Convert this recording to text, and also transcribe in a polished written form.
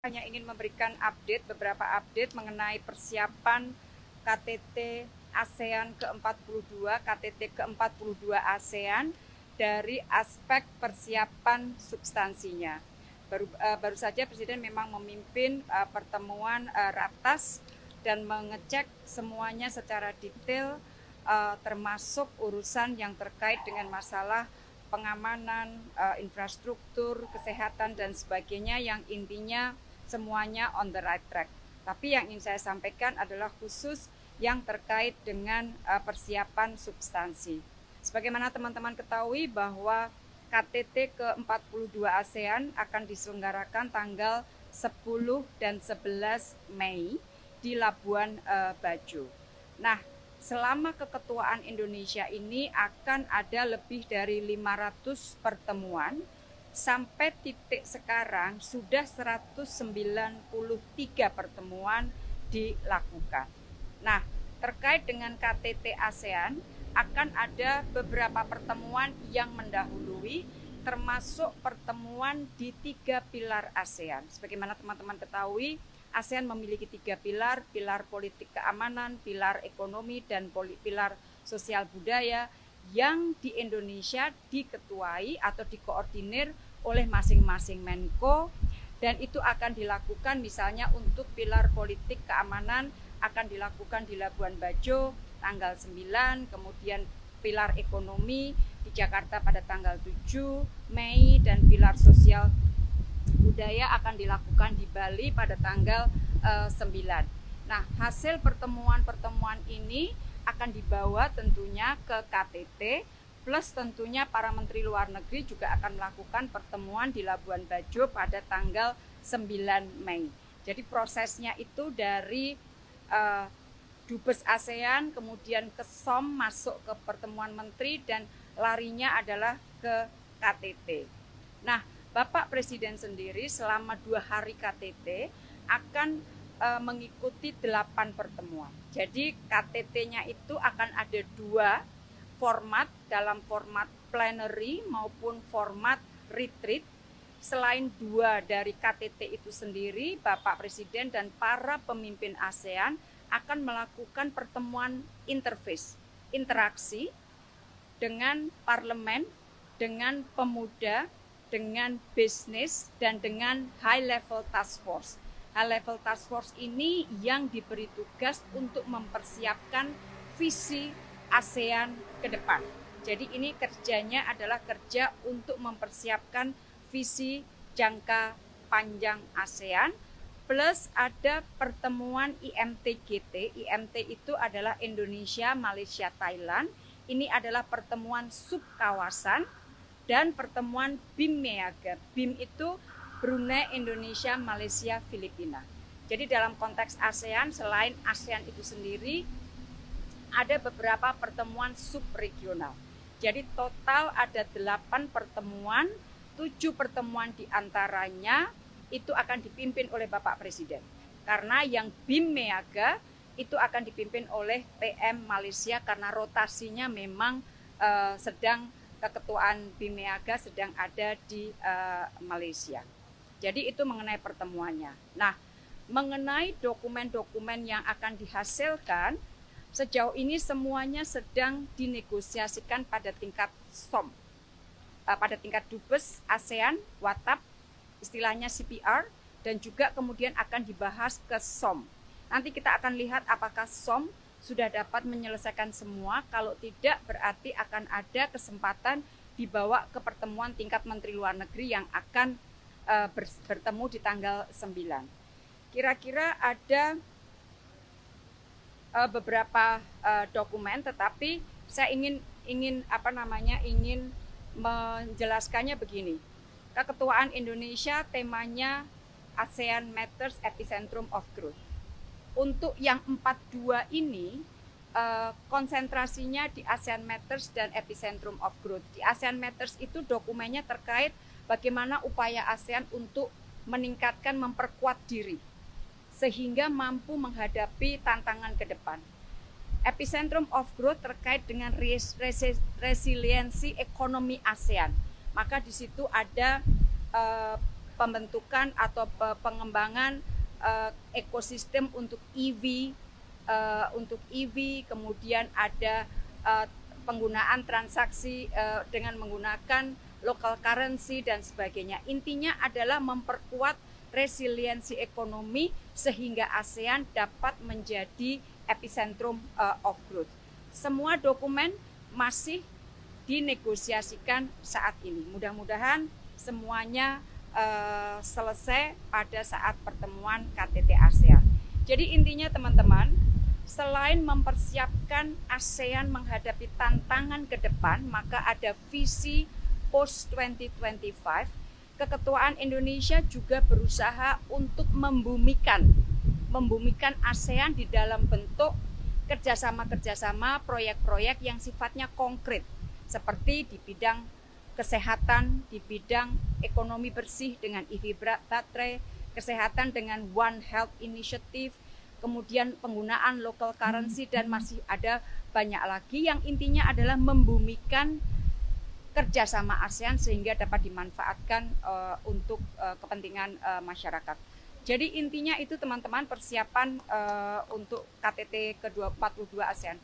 Hanya ingin memberikan beberapa update mengenai persiapan KTT ASEAN ke-42, KTT ke-42 ASEAN dari aspek persiapan substansinya. Baru saja Presiden memang memimpin pertemuan ratas dan mengecek semuanya secara detail, termasuk urusan yang terkait dengan masalah pengamanan, infrastruktur, kesehatan, dan sebagainya, yang intinya semuanya on the right track. Tapi yang ingin saya sampaikan adalah khusus yang terkait dengan persiapan substansi. Sebagaimana teman-teman ketahui bahwa KTT ke-42 ASEAN akan diselenggarakan tanggal 10 dan 11 Mei di Labuan Bajo. Nah, selama keketuaan Indonesia ini akan ada lebih dari 500 pertemuan. Sampai titik sekarang sudah 193 pertemuan dilakukan. Nah, terkait dengan KTT ASEAN akan ada beberapa pertemuan yang mendahului, termasuk pertemuan di 3 pilar ASEAN. Sebagaimana teman-teman ketahui, ASEAN memiliki 3 pilar, pilar politik keamanan, pilar ekonomi, dan pilar sosial budaya, yang di Indonesia diketuai atau dikoordinir oleh masing-masing Menko, dan itu akan dilakukan misalnya untuk pilar politik keamanan akan dilakukan di Labuan Bajo tanggal 9, kemudian pilar ekonomi di Jakarta pada tanggal 7 Mei, dan pilar sosial budaya akan dilakukan di Bali pada tanggal 9. Nah, hasil pertemuan-pertemuan ini akan dibawa tentunya ke KTT, plus tentunya para menteri luar negeri juga akan melakukan pertemuan di Labuan Bajo pada tanggal 9 Mei. Jadi prosesnya itu dari Dubes ASEAN, kemudian ke SOM, masuk ke pertemuan menteri, dan larinya adalah ke KTT. Nah, Bapak Presiden sendiri selama 2 hari KTT akan mengikuti 8 pertemuan. Jadi KTT-nya itu akan ada 2 format, dalam format plenary maupun format retreat. Selain 2 dari KTT itu sendiri, Bapak Presiden dan para pemimpin ASEAN akan melakukan pertemuan interface, interaksi dengan parlemen, dengan pemuda, dengan bisnis, dan dengan high level task force. High level task force ini yang diberi tugas untuk mempersiapkan visi ASEAN ke depan. Jadi ini kerjanya adalah kerja untuk mempersiapkan visi jangka panjang ASEAN, plus ada pertemuan IMT-GT. IMT itu adalah Indonesia, Malaysia, Thailand. Ini adalah pertemuan subkawasan, dan pertemuan BIM-MEAGA. BIM itu Brunei, Indonesia, Malaysia, Filipina. Jadi dalam konteks ASEAN, selain ASEAN itu sendiri, ada beberapa pertemuan subregional. Jadi total ada 8 pertemuan, 7 pertemuan diantaranya itu akan dipimpin oleh Bapak Presiden. Karena yang BIM-MEAGA itu akan dipimpin oleh PM Malaysia, karena rotasinya memang sedang keketuaan BIM-MEAGA sedang ada di Malaysia. Jadi itu mengenai pertemuannya. Nah, mengenai dokumen-dokumen yang akan dihasilkan, sejauh ini semuanya sedang dinegosiasikan pada tingkat SOM, pada tingkat Dubes ASEAN, WATAP, istilahnya CPR, dan juga kemudian akan dibahas ke SOM. Nanti kita akan lihat apakah SOM sudah dapat menyelesaikan semua. Kalau tidak, berarti akan ada kesempatan dibawa ke pertemuan tingkat Menteri Luar Negeri yang akan bertemu di tanggal 9. Kira-kira ada beberapa dokumen, tetapi saya ingin menjelaskannya begini. Keketuaan Indonesia temanya ASEAN Matters Epicentrum of Growth. Untuk yang 42 ini konsentrasinya di ASEAN Matters dan Epicentrum of Growth. Di ASEAN Matters itu dokumennya terkait bagaimana upaya ASEAN untuk meningkatkan, memperkuat diri sehingga mampu menghadapi tantangan ke depan. Epicentrum of Growth terkait dengan resiliensi ekonomi ASEAN. Maka di situ ada pembentukan atau pengembangan ekosistem untuk EV, kemudian ada penggunaan transaksi dengan menggunakan local currency dan sebagainya. Intinya adalah memperkuat resiliensi ekonomi sehingga ASEAN dapat menjadi epicentrum of growth. Semua dokumen masih dinegosiasikan saat ini. Mudah-mudahan semuanya selesai pada saat pertemuan KTT ASEAN. Jadi intinya teman-teman, selain mempersiapkan ASEAN menghadapi tantangan ke depan, maka ada visi post 2025. Keketuaan Indonesia juga berusaha untuk membumikan ASEAN di dalam bentuk kerjasama proyek-proyek yang sifatnya konkret, seperti di bidang kesehatan, di bidang ekonomi bersih dengan EV baterai, kesehatan dengan One Health Initiative, kemudian penggunaan local currency, dan masih ada banyak lagi yang intinya adalah membumikan kerjasama ASEAN sehingga dapat dimanfaatkan untuk kepentingan masyarakat. Jadi intinya itu teman-teman persiapan untuk KTT ke-42 ASEAN.